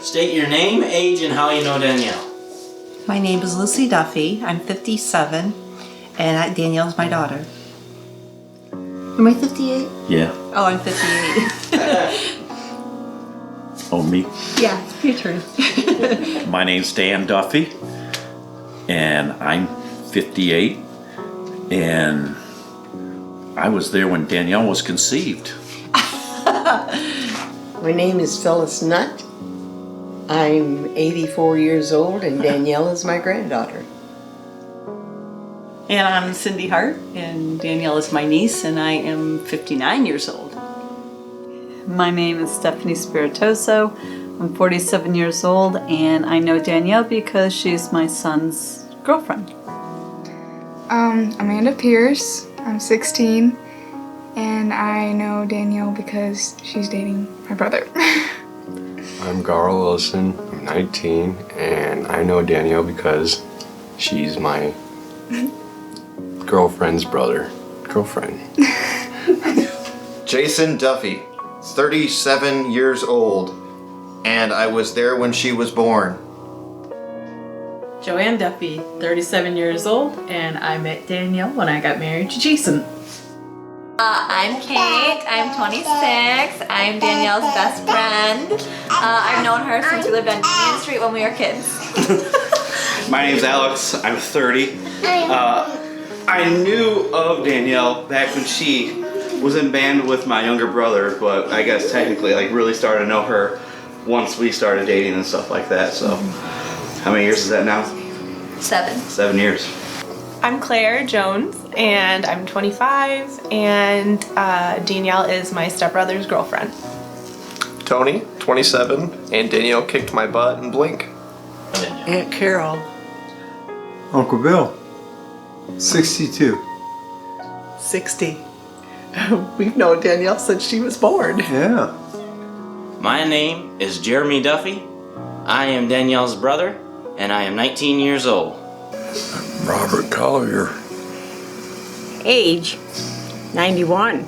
State your name, age, and how you know Danielle. My name is Lucy Duffy. I'm 57, and Danielle's my daughter. Am I 58? Yeah. Oh, I'm 58. Oh, me? Yeah, your turn. My name's Dan Duffy, and I'm 58, and I was there when Danielle was conceived. My name is Phyllis Nutt. I'm 84 years old, and Danielle is my granddaughter. And I'm Cindy Hart, and Danielle is my niece, and I am 59 years old. My name is Stephanie Spiritoso. I'm 47 years old, and I know Danielle because she's my son's girlfriend. Amanda Pierce. I'm 16, and I know Danielle because she's dating my brother. I'm Garl Wilson. I'm 19, and I know Danielle because she's my girlfriend's girlfriend. Jason Duffy, 37 years old, and I was there when she was born. Joanne Duffy, 37 years old, and I met Danielle when I got married to Jason. I'm Kate, I'm 26, I'm Danielle's best friend. I've known her since we lived on Union Street when we were kids. My name's Alex, I'm 30. I knew of Danielle back when she was in band with my younger brother, but I guess technically really started to know her once we started dating and stuff like that, so. How many years is that now? 7. 7 years. I'm Claire Jones, and I'm 25, and Danielle is my stepbrother's girlfriend. Tony, 27, and Danielle kicked my butt in Blink. Aunt Carol. Uncle Bill, 62. 60. We've known Danielle since she was born. Yeah. My name is Jeremy Duffy. I am Danielle's brother, and I am 19 years old. Robert Collier. Age, 91.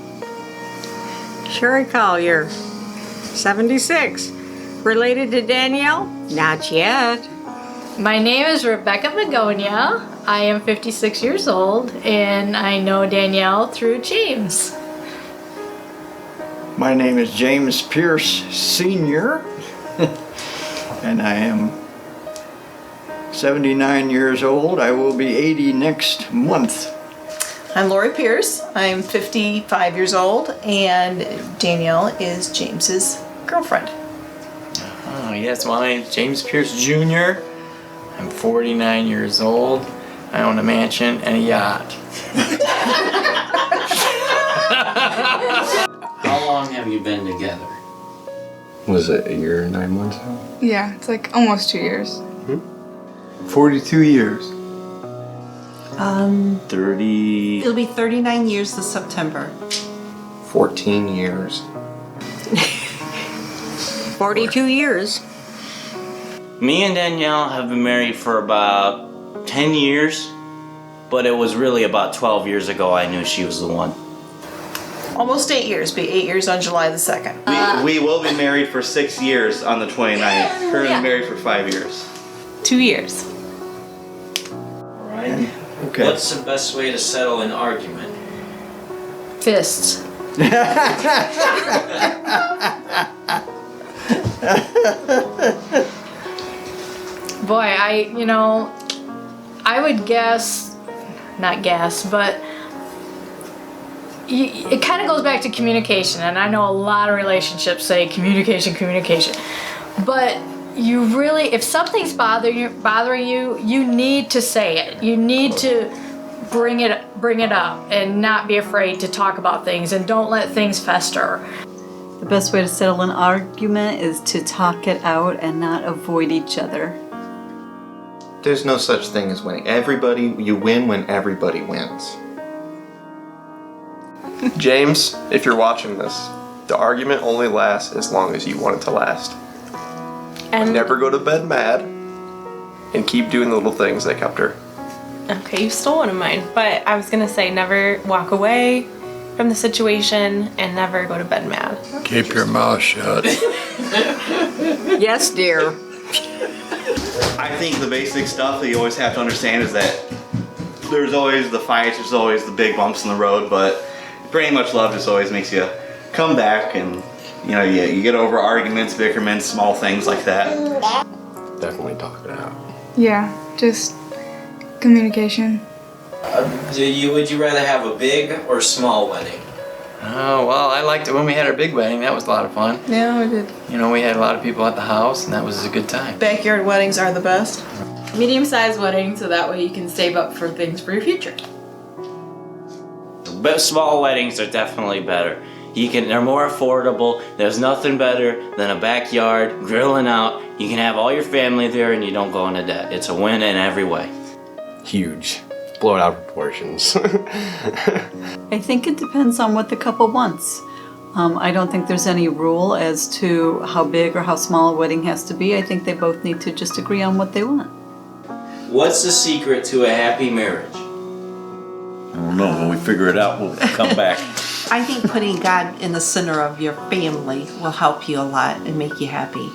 Sherry Collier, 76. Related to Danielle? Not yet. My name is Rebecca Begonia. I am 56 years old, and I know Danielle through James. My name is James Pierce Sr., and I am 79 years old. I will be 80 next month. I'm Lori Pierce. I'm 55 years old, and Danielle is James's girlfriend. Oh, yes, well, my name's James Pierce Jr. I'm 49 years old. I own a mansion and a yacht. How long have you been together? Was it a year and 9 months now? Yeah, it's like almost 2 years. 42 years. 30. It'll be 39 years this September. 14 years. 42 years. Me and Danielle have been married for about 10 years, but it was really about 12 years ago I knew she was the one. Almost 8 years. Be 8 years on July the 2nd. We will be married for 6 years on the 29th. Currently married for 5 years. 2 years. Alright. Okay. What's the best way to settle an argument? Fists. Boy, I would guess, not guess, but it kind of goes back to communication, and I know a lot of relationships say communication, but you really, if something's bothering you, you need to say it. You need to bring it up and not be afraid to talk about things, and don't let things fester. The best way to settle an argument is to talk it out and not avoid each other. There's no such thing as winning. You win when everybody wins. James, if you're watching this, the argument only lasts as long as you want it to last. And never go to bed mad, and keep doing the little things that kept her. Okay, you stole one of mine, but I was gonna say never walk away, from the situation and never go to bed mad. Keep your mouth shut. Yes, dear. I think the basic stuff that you always have to understand is that there's always the fights, there's always the big bumps in the road, but pretty much love just always makes you come back and you get over arguments, bickerments, small things like that. Definitely talk it out. Yeah, just communication. Would you rather have a big or small wedding? Oh, well, I liked it when we had our big wedding. That was a lot of fun. Yeah, we did. We had a lot of people at the house, and that was a good time. Backyard weddings are the best. Medium-sized wedding, so that way you can save up for things for your future. But small weddings are definitely better. They're more affordable. There's nothing better than a backyard, grilling out. You can have all your family there and you don't go into debt. It's a win in every way. Huge. Blow it out of proportions. I think it depends on what the couple wants. I don't think there's any rule as to how big or how small a wedding has to be. I think they both need to just agree on what they want. What's the secret to a happy marriage? I don't know. When we figure it out, we'll come back. I think putting God in the center of your family will help you a lot and make you happy.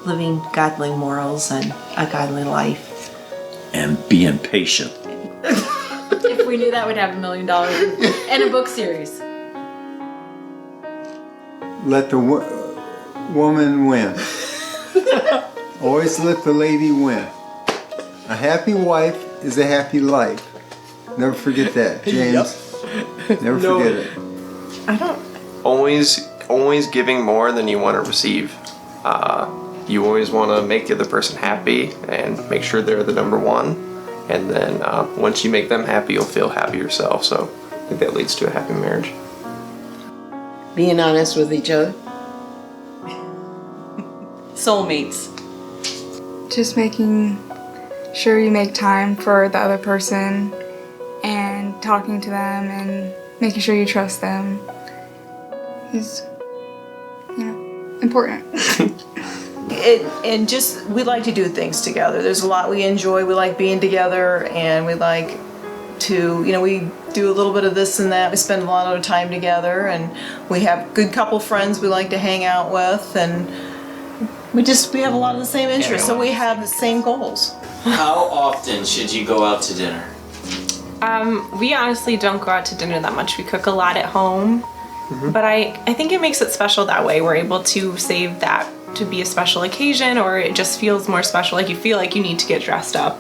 Living godly morals and a godly life. And being patient. If we knew that, we'd have $1 million and a book series. Let the woman win. Always let the lady win. A happy wife is a happy life. Never forget that, James. Never forget it. I don't. Always giving more than you want to receive. You always want to make the other person happy and make sure they're the number one. And then once you make them happy, you'll feel happy yourself. So I think that leads to a happy marriage. Being honest with each other. Soulmates. Just making sure you make time for the other person and talking to them and making sure you trust them is, important. And just, we like to do things together. There's a lot we enjoy. We like being together, and we like to, we do a little bit of this and that. We spend a lot of time together, and we have good couple friends we like to hang out with, and we have a lot of the same interests, so we have the same goals. How often should you go out to dinner? We honestly don't go out to dinner that much. We cook a lot at home, but I think it makes it special that way. We're able to save that to be a special occasion, or it just feels more special, like you feel like you need to get dressed up.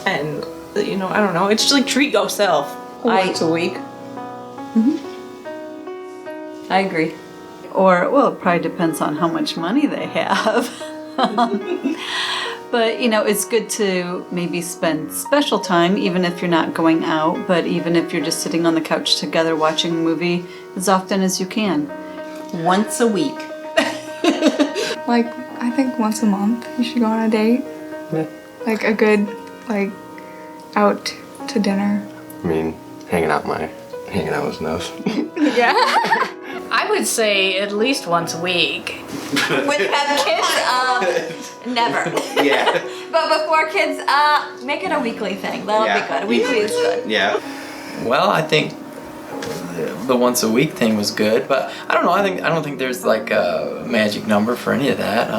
And, I don't know, it's just like treat yourself. Once a week. I agree. Or, well, it probably depends on how much money they have. But, it's good to maybe spend special time, even if you're not going out, but even if you're just sitting on the couch together watching a movie as often as you can. Once a week. Like, I think once a month you should go on a date. Yeah. Like a good, out to dinner. I mean, hanging out is enough. Yeah. I would say at least once a week. When you have kids, never. Yeah. But before kids, make it a weekly thing. That'll be good. Weekly is good. Yeah. Well, I think the once a week thing was good, but I don't know. I don't think there's like a magic number for any of that.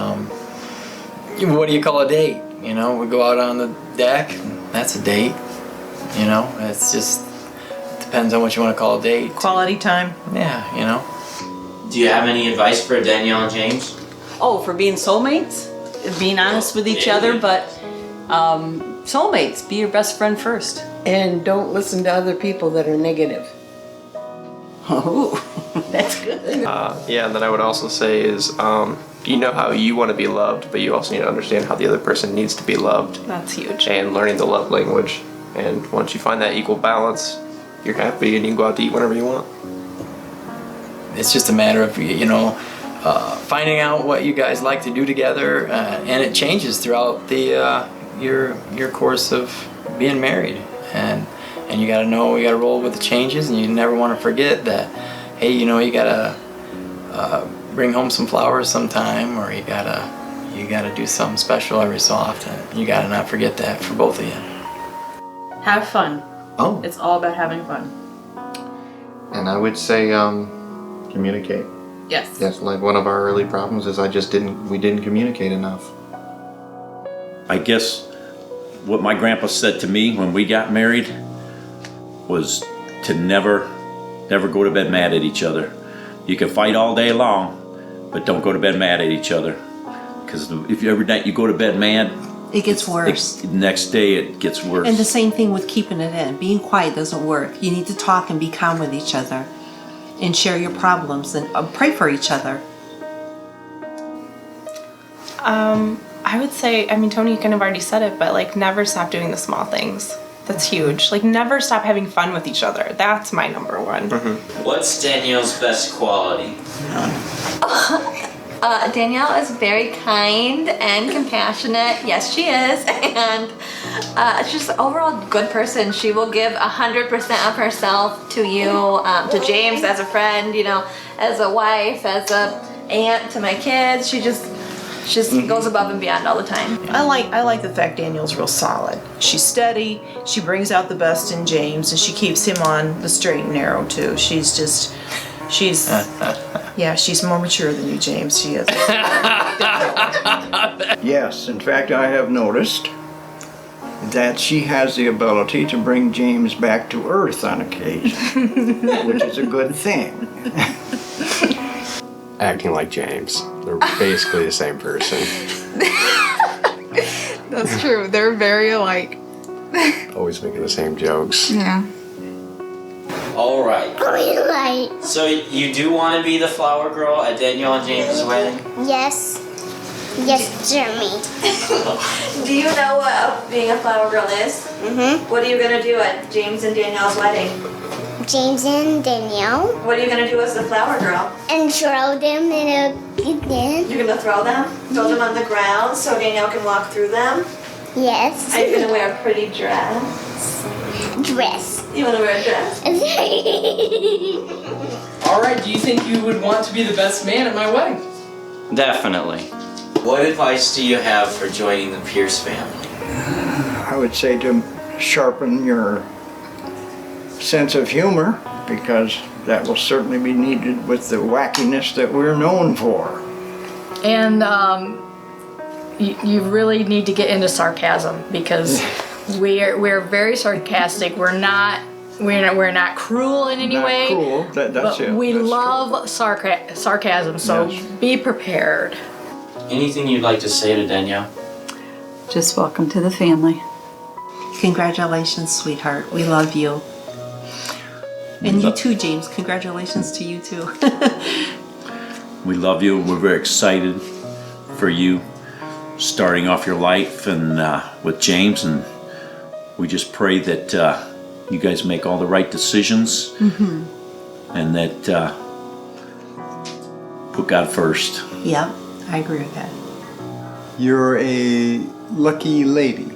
What do you call a date? We go out on the deck. That's a date. It's just depends on what you want to call a date. Quality time. Yeah. Do you have any advice for Danielle and James? Oh, for being soulmates? Being honest with each other, but soulmates, be your best friend first. And don't listen to other people that are negative. Oh, that's good. And then I would also say is, you know how you want to be loved, but you also need to understand how the other person needs to be loved. That's huge. And learning the love language. And once you find that equal balance, you're happy and you can go out to eat whenever you want. It's just a matter of finding out what you guys like to do together, and it changes throughout the your course of being married, and you gotta roll with the changes, and you never want to forget that. Hey, you gotta bring home some flowers sometime, or you gotta do something special every so often. You gotta not forget that for both of you. Have fun. Oh. It's all about having fun. And I would say communicate. Yes. Yes, like one of our early problems is we didn't communicate enough. I guess what my grandpa said to me when we got married was to never go to bed mad at each other. You can fight all day long, but don't go to bed mad at each other. Because if every night you go to bed mad, It gets worse. the next day it gets worse. And the same thing with keeping it in. Being quiet doesn't work. You need to talk and be calm with each other and share your problems and pray for each other. I would say, I mean, Tony kind of already said it, but like never stop doing the small things. That's huge. Like never stop having fun with each other. That's my number one. What's Danielle's best quality? Danielle is very kind and compassionate. Yes, she is. And she's an overall good person. She will give 100% of herself to you, to James as a friend, you know, as a wife, as a aunt to my kids. She just goes above and beyond all the time. I like the fact Danielle's real solid. She's steady. She brings out the best in James, and she keeps him on the straight and narrow too. She's more mature than you, James. She is. Yes, in fact, I have noticed that she has the ability to bring James back to earth on occasion, which is a good thing. Acting like James. They're basically the same person. That's true. They're very alike. Always making the same jokes. Yeah. All right. So you do want to be the flower girl at Danielle and James's wedding? Yes. Yes, Jeremy. Do you know what being a flower girl is? Mm-hmm. What are you gonna do at James and Danielle's wedding? James and Danielle. What are you gonna do as the flower girl? And throw them in a bin. You're gonna throw them? Throw them on the ground so Danielle can walk through them? Yes. Are you gonna wear a pretty dress? Dress. You wanna wear a dress? All right, do you think you would want to be the best man at my wedding? Definitely. What advice do you have for joining the Pierce family? I would say to sharpen your sense of humor, because that will certainly be needed with the wackiness that we're known for. And you really need to get into sarcasm because we're very sarcastic. We're not cruel in any way. Cruel. That's but it. We That's love sarcasm, so Yes. be prepared. Anything you'd like to say to Danielle? Just welcome to the family. Congratulations, sweetheart. We love you. And you too, James. Congratulations to you too. We love you. We're very excited for you starting off your life and with James, and we just pray that you guys make all the right decisions and that put God first. Yep, I agree with that. You're a lucky lady.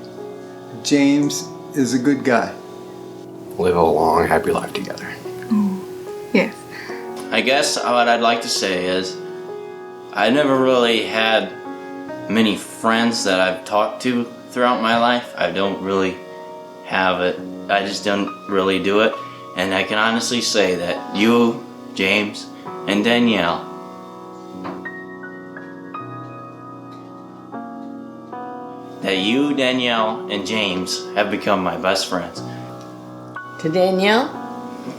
James is a good guy. Live a long, happy life together. Yes. I guess what I'd like to say is I never really had many friends that I've talked to throughout my life. I don't really have it. I just don't really do it. And I can honestly say that you, James, and Danielle and James have become my best friends. To Danielle,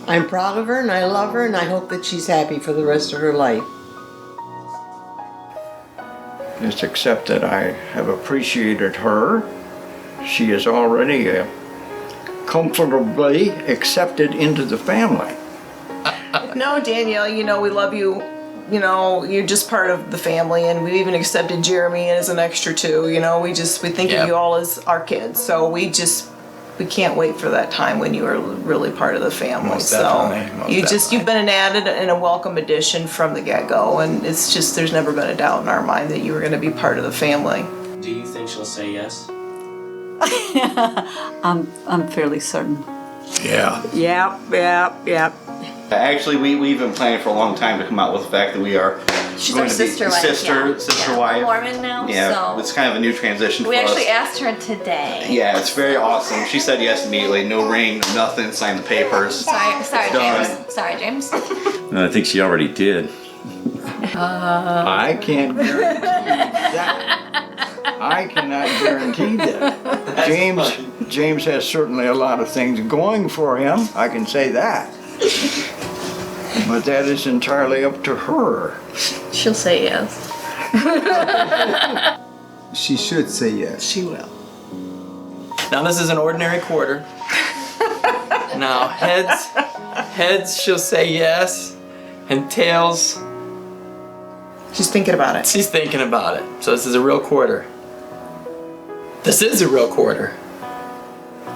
I'm proud of her and I love her and I hope that she's happy for the rest of her life. Just accept that I have appreciated her. She is already comfortably accepted into the family. No, Danielle, you know, we love you. You know, you're just part of the family, and we've even accepted Jeremy as an extra too. You know, we think of you all as our kids. So we can't wait for that time when you are really part of the family. Most definitely. You've been an added and a welcome addition from the get-go, and it's just there's never been a doubt in our mind that you were going to be part of the family. Do you think she'll say yes? I'm fairly certain. Yeah. Yep. Actually, we've been planning for a long time to come out with the fact that we are She's going our to be sister wife. sister yeah. wife. Mormon now, Yeah, so it's kind of a new transition we for actually us. asked her today. Yeah, it's very awesome. She said yes immediately. No ring, no nothing. Signed the papers. Sorry, Done. James. Sorry, James. I think she already did. I can't guarantee that. I cannot guarantee that. James has certainly a lot of things going for him. I can say that. But that is entirely up to her. She'll say yes. She should say yes. She will. Now this is an ordinary quarter. Now heads she'll say yes, and tails. She's thinking about it. She's thinking about it. So this is a real quarter. This is a real quarter.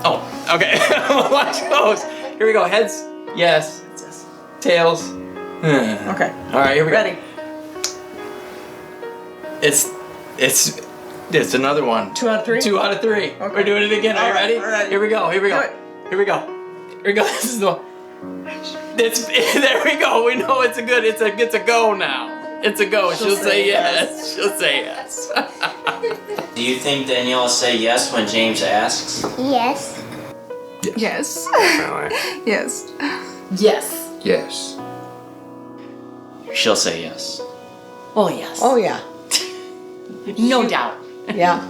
Oh, okay. Watch those. Here we go. Heads, yes. Tails. Okay. All right, here we Ready. go. It's another one. 2 out of 3? 2 out of 3. Okay. We're doing it again. Are you ready? All right. Here we go. Here we go. Do it. Here we go. Here we go. This is the one. There we go. We know it's a good. It's a go now. It's a go. She'll say yes. She'll say yes. Do you think Danielle will say yes when James asks? Yes. Yes. Yes. Yes. Yes. She'll say yes. Oh yes. Oh, yeah. No doubt. Yeah.